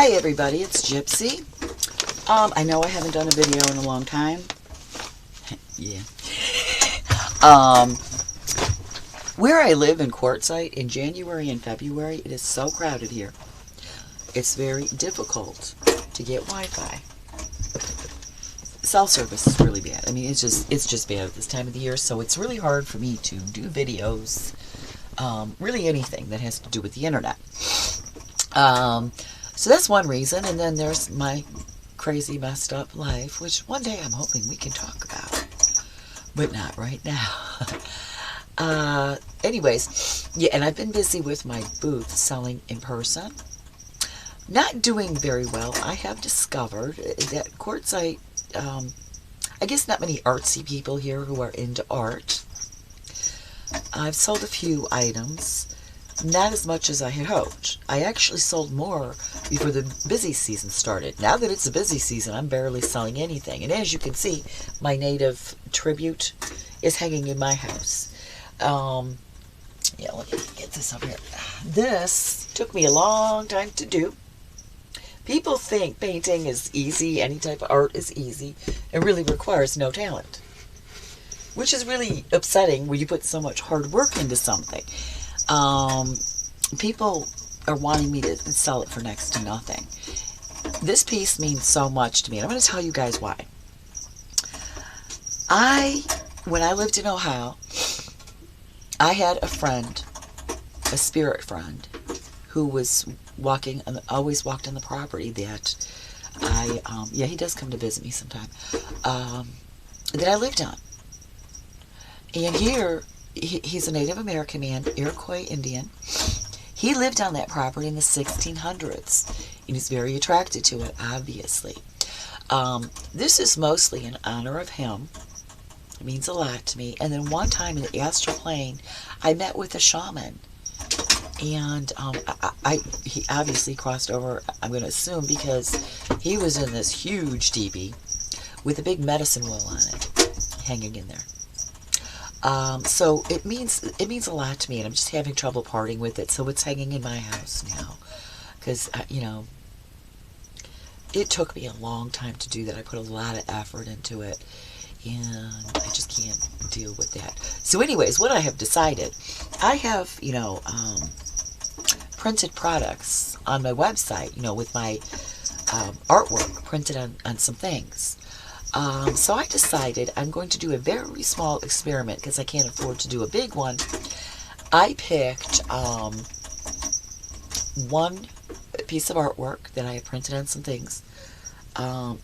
Hi everybody, it's Gypsy. I know I haven't done a video in a long time. Yeah. Where I live in Quartzsite, in January and February, it is so crowded here. It's very difficult to get Wi-Fi. Cell service is really bad. I mean, it's just bad at this time of the year, so it's really hard for me to do videos, really anything that has to do with the internet. So that's one reason, and then there's my crazy messed up life, which one day I'm hoping we can talk about, but not right now. Anyways, yeah, and I've been busy with my booth selling in person. Not doing very well. I have discovered that Quartzsite, I guess not many artsy people here who are into art. I've sold a few items. Not as much as I had hoped. I actually sold more before the busy season started. Now that it's a busy season, I'm barely selling anything. And as you can see, my native tribute is hanging in my house. Yeah, let me get this up here. This took me a long time to do. People think painting is easy, any type of art is easy. It really requires no talent. Which is really upsetting when you put so much hard work into something. People are wanting me to sell it for next to nothing. This piece means so much to me, and I'm going to tell you guys why. When I lived in Ohio, I had a friend, a spirit friend, who was always walked on the property that yeah, he does come to visit me sometime, that I lived on. And here, he's a Native American man, Iroquois Indian. He lived on that property in the 1600s, and he's very attracted to it, obviously. This is mostly in honor of him. It means a lot to me. And then one time in the astral plane, I met with a shaman. And he obviously crossed over, I'm going to assume, because he was in this huge teepee with a big medicine wheel on it, hanging in there. So it means a lot to me, and I'm just having trouble parting with it. So it's hanging in my house now, because you know, it took me a long time to do that. I put a lot of effort into it, and I just can't deal with that. So anyways, what I have decided, I have, you know, printed products on my website, you know, with my artwork printed on some things. So I decided I'm going to do a very small experiment because I can't afford to do a big one. I picked one piece of artwork that I have printed on some things.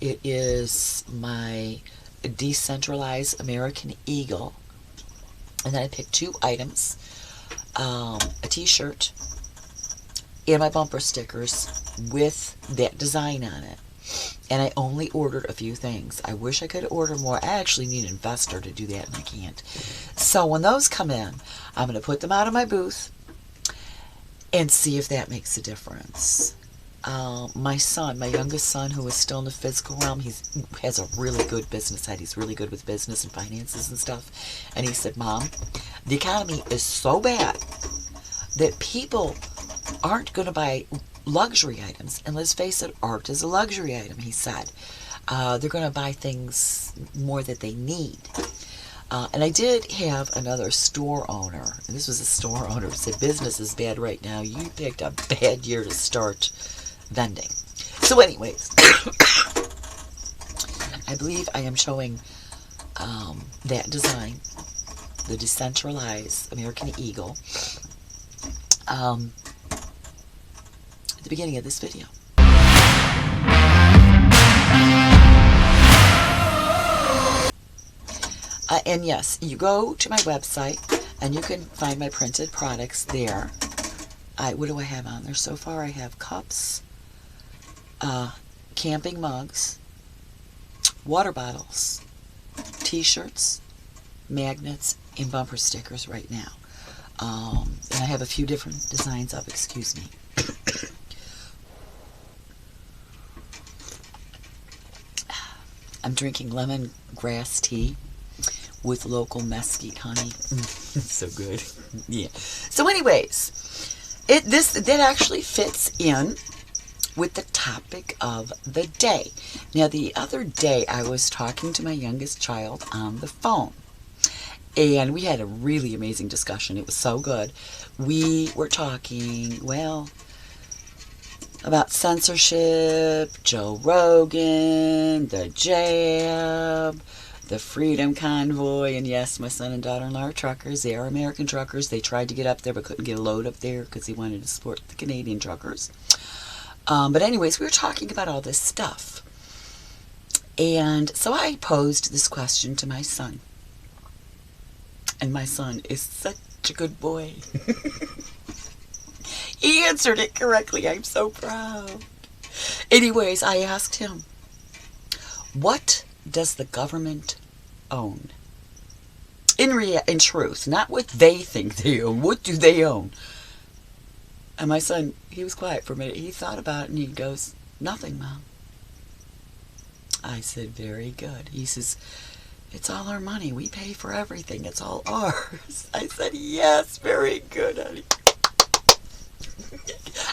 It is my decentralized American Eagle. And then I picked two items, a t-shirt and my bumper stickers with that design on it. And I only ordered a few things. I wish I could order more. I actually need an investor to do that, and I can't. So when those come in, I'm going to put them out of my booth and see if that makes a difference. My son, my youngest son, who is still in the physical realm, he has a really good business head. He's really good with business and finances and stuff. And he said, Mom, the economy is so bad that people aren't going to buy luxury items, and let's face it, art is a luxury item, he said. They're going to buy things more that they need. And I did have another store owner, and this was a store owner who said, business is bad right now. You picked a bad year to start vending. So anyways, I believe I am showing that design, the decentralized American Eagle, at the beginning of this video. And yes, you go to my website and you can find my printed products there. What do I have on there so far? I have cups, camping mugs, water bottles, t-shirts, magnets, and bumper stickers right now. And I have a few different designs up, excuse me. I'm drinking lemongrass tea with local mesquite honey. It's so good. Yeah. So anyways, that actually fits in with the topic of the day. Now, the other day I was talking to my youngest child on the phone, and we had a really amazing discussion. It was so good. We were talking, well, about censorship, Joe Rogan, the jab, the Freedom Convoy, and yes, my son and daughter-in-law are truckers. They are American truckers. They tried to get up there but couldn't get a load up there because they wanted to support the Canadian truckers. But anyways, we were talking about all this stuff. And so I posed this question to my son. And my son is such a good boy. He answered it correctly. I'm so proud. Anyways, I asked him, what does the government own? In truth, not what they think they own. What do they own? And my son, he was quiet for a minute. He thought about it and he goes, nothing, Mom. I said, very good. He says, it's all our money. We pay for everything. It's all ours. I said, yes, very good, honey.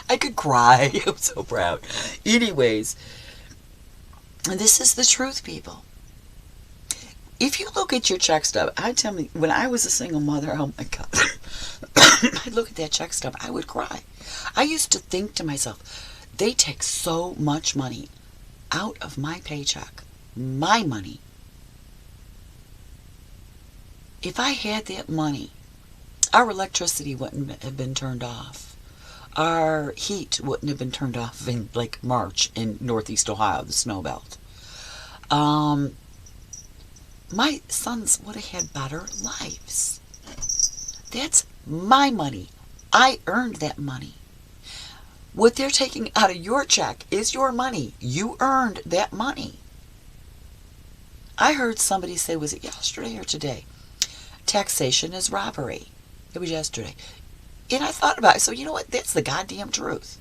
I could cry. I'm so proud. Anyways, this is the truth, people. If you look at your check stub, I tell me, when I was a single mother, oh my God, I'd look at that check stub, I would cry. I used to think to myself, they take so much money out of my paycheck, my money. If I had that money, our electricity wouldn't have been turned off. Our heat wouldn't have been turned off in like March in Northeast Ohio, the snow belt. My sons would have had better lives. That's my money. I earned that money. What they're taking out of your check is your money. You earned that money. I heard somebody say, was it yesterday or today? Taxation is robbery. It was yesterday. And I thought about it. So you know what? That's the goddamn truth.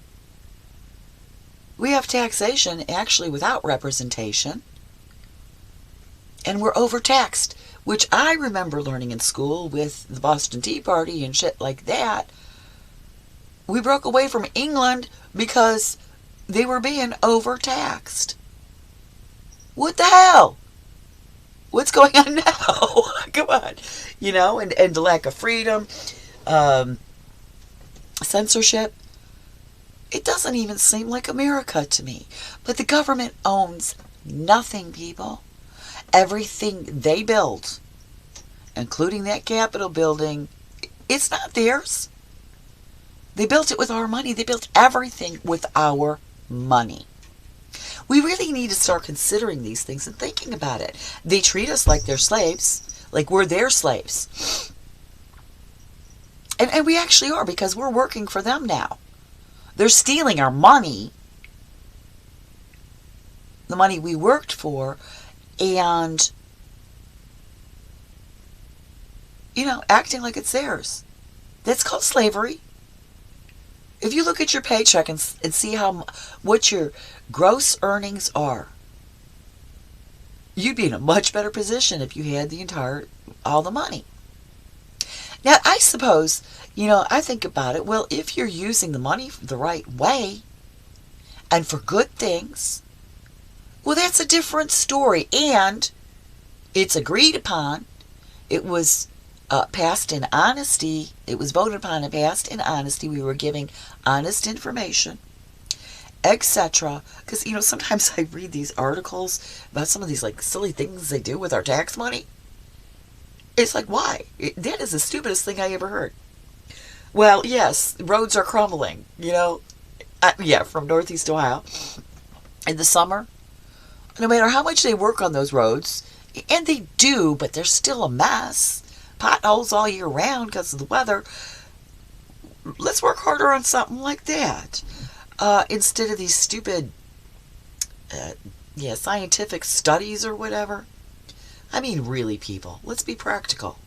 We have taxation actually without representation. And we're overtaxed, which I remember learning in school with the Boston Tea Party and shit like that. We broke away from England because they were being overtaxed. What the hell? What's going on now? Come on. You know, and the lack of freedom, censorship. It doesn't even seem like America to me. But the government owns nothing, people. Everything they build, including that Capitol building, it's not theirs. They built it with our money. They built everything with our money. We really need to start considering these things and thinking about it. They treat us like they're slaves, like we're their slaves. And we actually are, because we're working for them now. They're stealing our money, the money we worked for, and, you know, acting like it's theirs. That's called slavery. If you look at your paycheck and see what your gross earnings are, you'd be in a much better position if you had all the money. Now, I suppose, you know, I think about it, well, if you're using the money the right way and for good things, well, that's a different story, and it's agreed upon. It was passed in honesty. It was voted upon and passed in honesty. We were giving honest information, etc. Because, you know, sometimes I read these articles about some of these, like, silly things they do with our tax money. It's like, why? That is the stupidest thing I ever heard. Well, yes, roads are crumbling, you know. Yeah, from Northeast Ohio. In the summer, no matter how much they work on those roads, and they do, but they're still a mess. Potholes all year round because of the weather. Let's work harder on something like that. Instead of these stupid, scientific studies or whatever. I mean, really, people, let's be practical.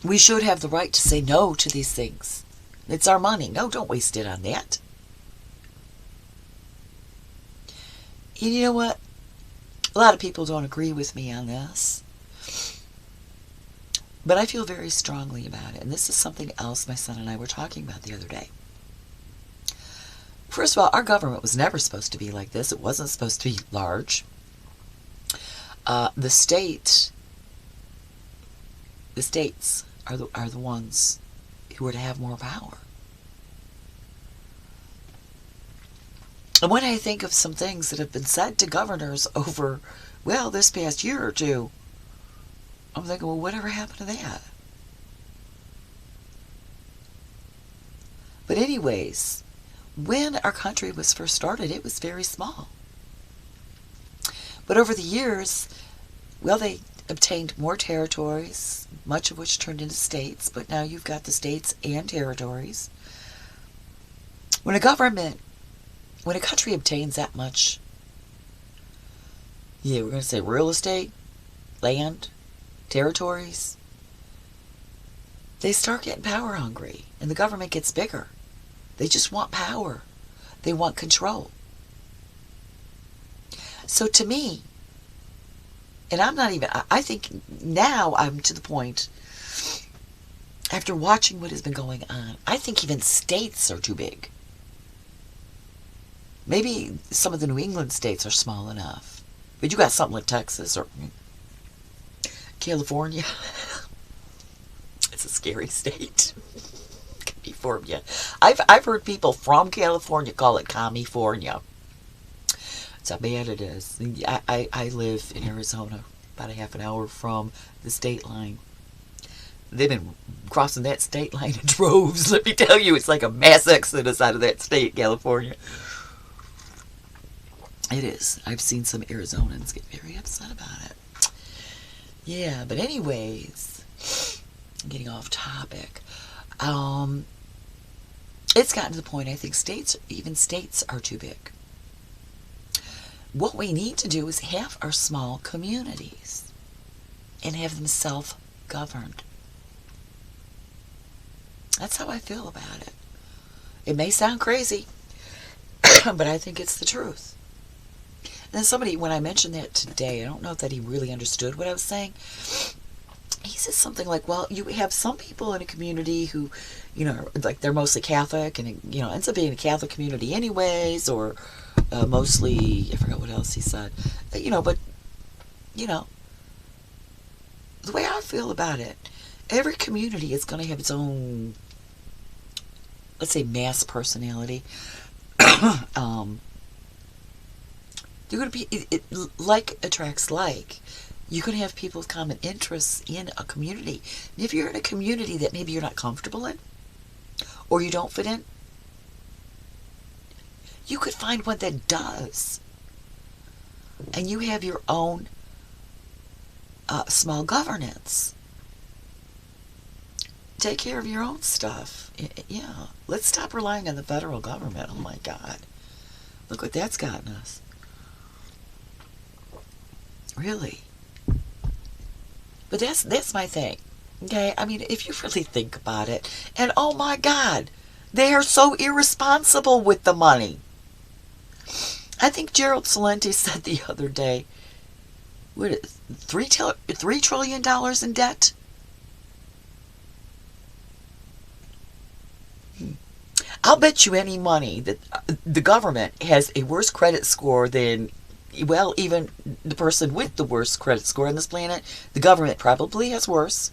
We should have the right to say no to these things. It's our money. No, don't waste it on that. And you know what? A lot of people don't agree with me on this. But I feel very strongly about it. And this is something else my son and I were talking about the other day. First of all, our government was never supposed to be like this. It wasn't supposed to be large. The states are the ones who are to have more power. And when I think of some things that have been said to governors over, well, this past year or two, I'm thinking, well, whatever happened to that? But anyways, when our country was first started, it was very small. But over the years, well, they obtained more territories, much of which turned into states, but now you've got the states and territories. When a country obtains that much, we're going to say real estate, land, territories, they start getting power hungry, and the government gets bigger. They just want power. They want control. So to me, and I think now I'm to the point, after watching what has been going on, I think even states are too big. Maybe some of the New England states are small enough. But you got something like Texas or California. It's a scary state. California. I've heard people from California call it California. That's how bad it is. I live in Arizona, about a half an hour from the state line. They've been crossing that state line in droves. Let me tell you, it's like a mass exodus out of that state, California. It is. I've seen some Arizonans get very upset about it. Yeah, but anyways, getting off topic. It's gotten to the point, I think even states are too big. What we need to do is have our small communities and have them self-governed. That's how I feel about it. It may sound crazy, but I think it's the truth. And somebody, when I mentioned that today, I don't know that he really understood what I was saying. He said something like, well, you have some people in a community who, like they're mostly Catholic and, ends up being a Catholic community anyways, or mostly, I forgot what else he said, but, the way I feel about it, every community is going to have its own, let's say, mass personality. You're going to be, like attracts like. You're going to have people with common interests in a community. And if you're in a community that maybe you're not comfortable in, or you don't fit in, you could find one that does. And you have your own small governance. Take care of your own stuff. Yeah. Let's stop relying on the federal government. Oh my God. Look what that's gotten us. Really. But that's my thing. Okay? I mean, if you really think about it, and oh my God, they are so irresponsible with the money. I think Gerald Celente said the other day, what is it, $3 trillion in debt? I'll bet you any money that the government has a worse credit score than, well, even the person with the worst credit score on this planet. The government probably has worse.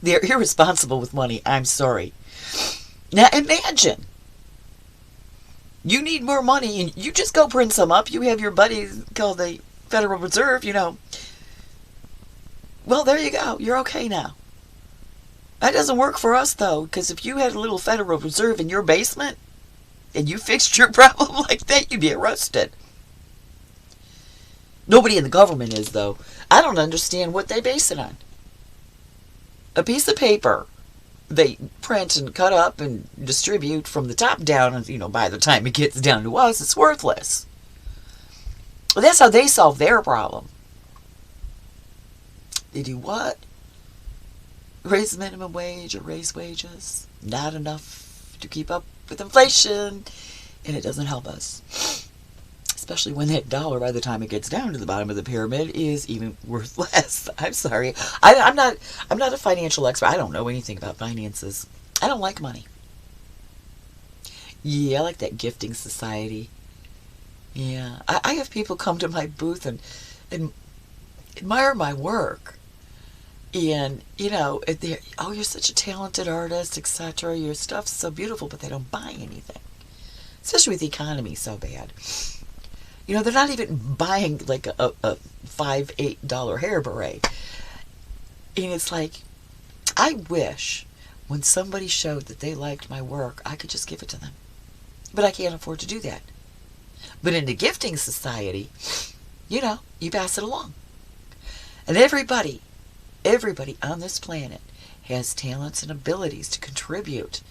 They're irresponsible with money. I'm sorry. Now imagine. You need more money and you just go print some up. You have your buddies called the Federal Reserve, Well, there you go. You're okay now. That doesn't work for us, though, because if you had a little Federal Reserve in your basement and you fixed your problem like that, you'd be arrested. Nobody in the government is, though. I don't understand what they base it on. A piece of paper they print and cut up and distribute from the top down, and, by the time it gets down to us, it's worthless. Well, that's how they solve their problem. They do what? Raise the minimum wage or raise wages. Not enough to keep up with inflation, and it doesn't help us. Especially when that dollar, by the time it gets down to the bottom of the pyramid, is even worth less. I'm sorry. I'm not a financial expert. I don't know anything about finances. I don't like money. Yeah, I like that gifting society. Yeah, I have people come to my booth and admire my work. And, they're, oh, you're such a talented artist, etc. Your stuff's so beautiful, but they don't buy anything. Especially with the economy so bad. They're not even buying like a $5, $8 hair beret. And it's like, I wish when somebody showed that they liked my work, I could just give it to them. But I can't afford to do that. But in the gifting society, you pass it along. And everybody on this planet has talents and abilities to contribute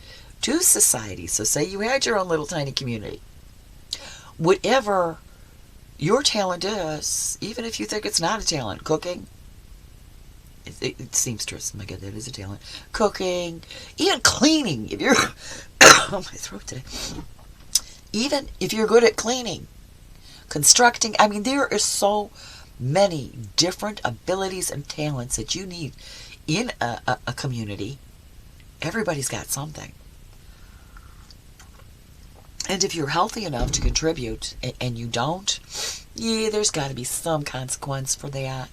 to society. So say you had your own little tiny community. Whatever your talent is, even if you think it's not a talent, cooking, it seamstress, my God, that is a talent. Cooking, even cleaning. If you're, oh, my throat today. Even if you're good at cleaning, constructing, I mean, there are so many different abilities and talents that you need in a community. Everybody's got something. And if you're healthy enough to contribute and you don't, yeah, there's got to be some consequence for that.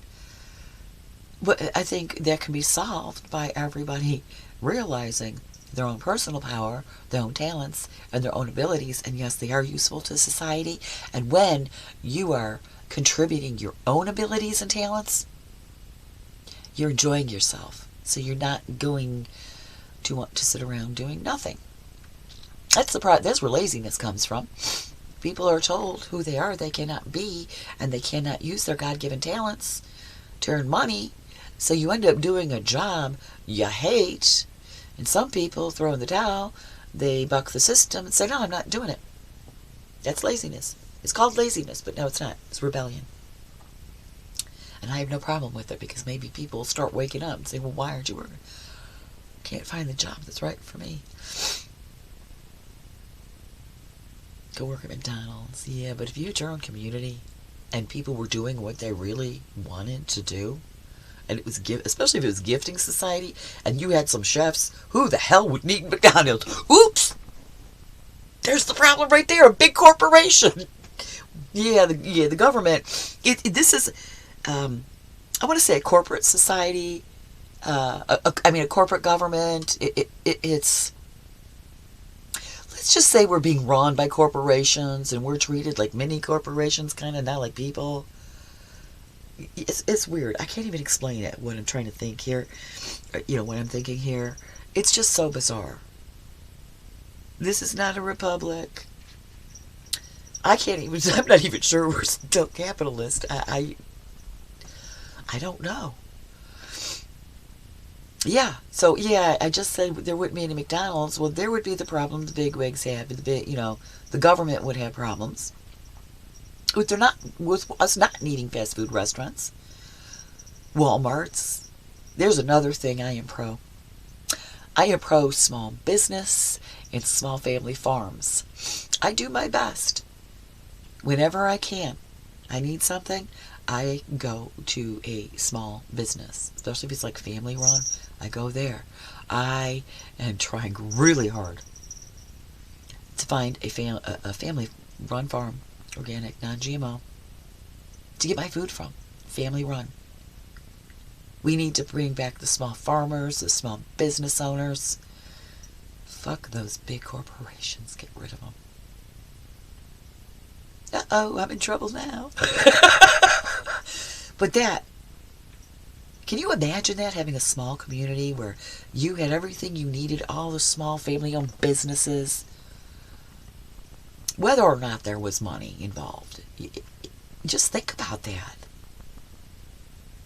But I think that can be solved by everybody realizing their own personal power, their own talents, and their own abilities. And yes, they are useful to society. And when you are contributing your own abilities and talents, you're enjoying yourself. So you're not going to want to sit around doing nothing. That's where laziness comes from. People are told who they are, they cannot be, and they cannot use their God-given talents to earn money. So you end up doing a job you hate, and some people throw in the towel. They buck the system and say, no, I'm not doing it. That's laziness. It's called laziness, but no, it's not. It's rebellion. And I have no problem with it, because maybe people will start waking up and say, well, why aren't you working? Can't find the job that's right for me. Go work at McDonald's. Yeah, but if you had your own community and people were doing what they really wanted to do, and it was especially if it was gifting society, and you had some chefs, who the hell would need McDonald's? Oops! There's the problem right there. A big corporation. Yeah, the government. This is, I want to say a corporate society. A corporate government. It's. Let's just say we're being run by corporations, and we're treated like mini corporations, kind of, not like people. It's weird. I can't even explain it, what I'm trying to think here. What I'm thinking here. It's just so bizarre. This is not a republic. I'm not even sure we're still capitalist. I don't know. Yeah, so yeah, I just said there wouldn't be any McDonald's. Well, there would be the problem the bigwigs have. The government would have problems with us not needing fast food restaurants, Walmarts. There's another thing I am pro. I am pro small business and small family farms. I do my best. Whenever I can, I need something, I go to a small business, especially if it's like family run. I go there. I am trying really hard to find a family run farm, organic, non-GMO, to get my food from. Family run. We need to bring back the small farmers, the small business owners. Fuck those big corporations. Get rid of them. Uh-oh, I'm in trouble now. But can you imagine that, having a small community where you had everything you needed, all the small family-owned businesses, whether or not there was money involved? Just think about that.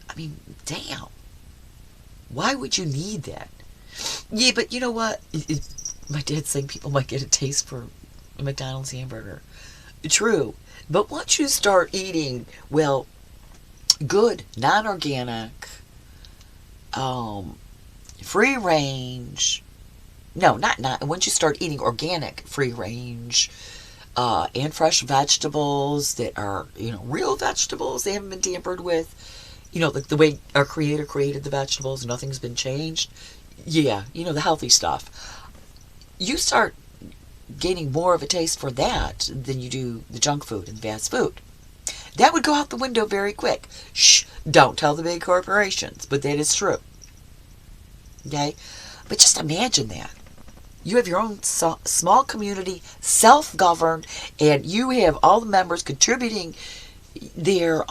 I mean, damn. Why would you need that? Yeah, but you know what? My dad's saying people might get a taste for a McDonald's hamburger. True. But once you start eating, well, good, non-organic, free range, no, not, once you start eating organic, free range, and fresh vegetables that are, real vegetables, they haven't been tampered with, like the way our creator created the vegetables, nothing's been changed. Yeah, the healthy stuff. You start gaining more of a taste for that than you do the junk food and fast food. That would go out the window very quick. Shh, don't tell the big corporations, but that is true. Okay? But just imagine that. You have your own small community, self-governed, and you have all the members contributing their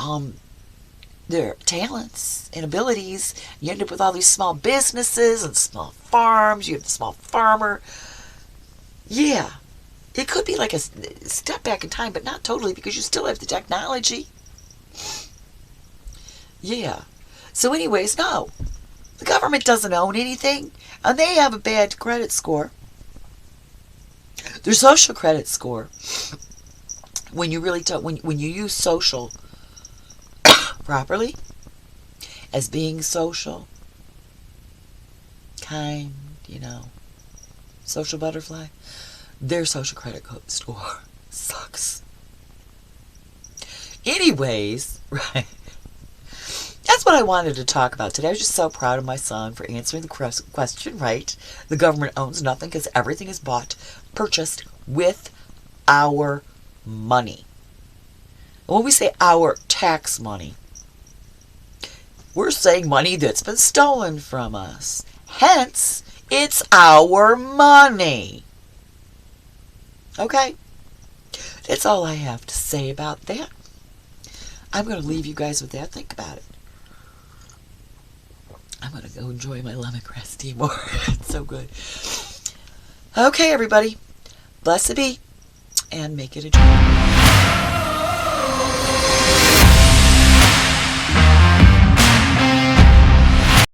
talents and abilities. You end up with all these small businesses and small farms. You have the small farmer. Yeah, it could be like a step back in time, but not totally, because you still have the technology. Yeah. So anyways, no. The government doesn't own anything, and they have a bad credit score. Their social credit score, when you really when you use social properly, as being social, kind, social butterfly, their social credit score sucks. Anyways, right. That's what I wanted to talk about today. I was just so proud of my son for answering the question right. The government owns nothing because everything is purchased with our money. And when we say our tax money, we're saying money that's been stolen from us. Hence, it's our money. Okay? That's all I have to say about that. I'm going to leave you guys with that. Think about it. I'm going to go enjoy my lemongrass tea more. It's so good. Okay, everybody. Blessed be, and make it a dream.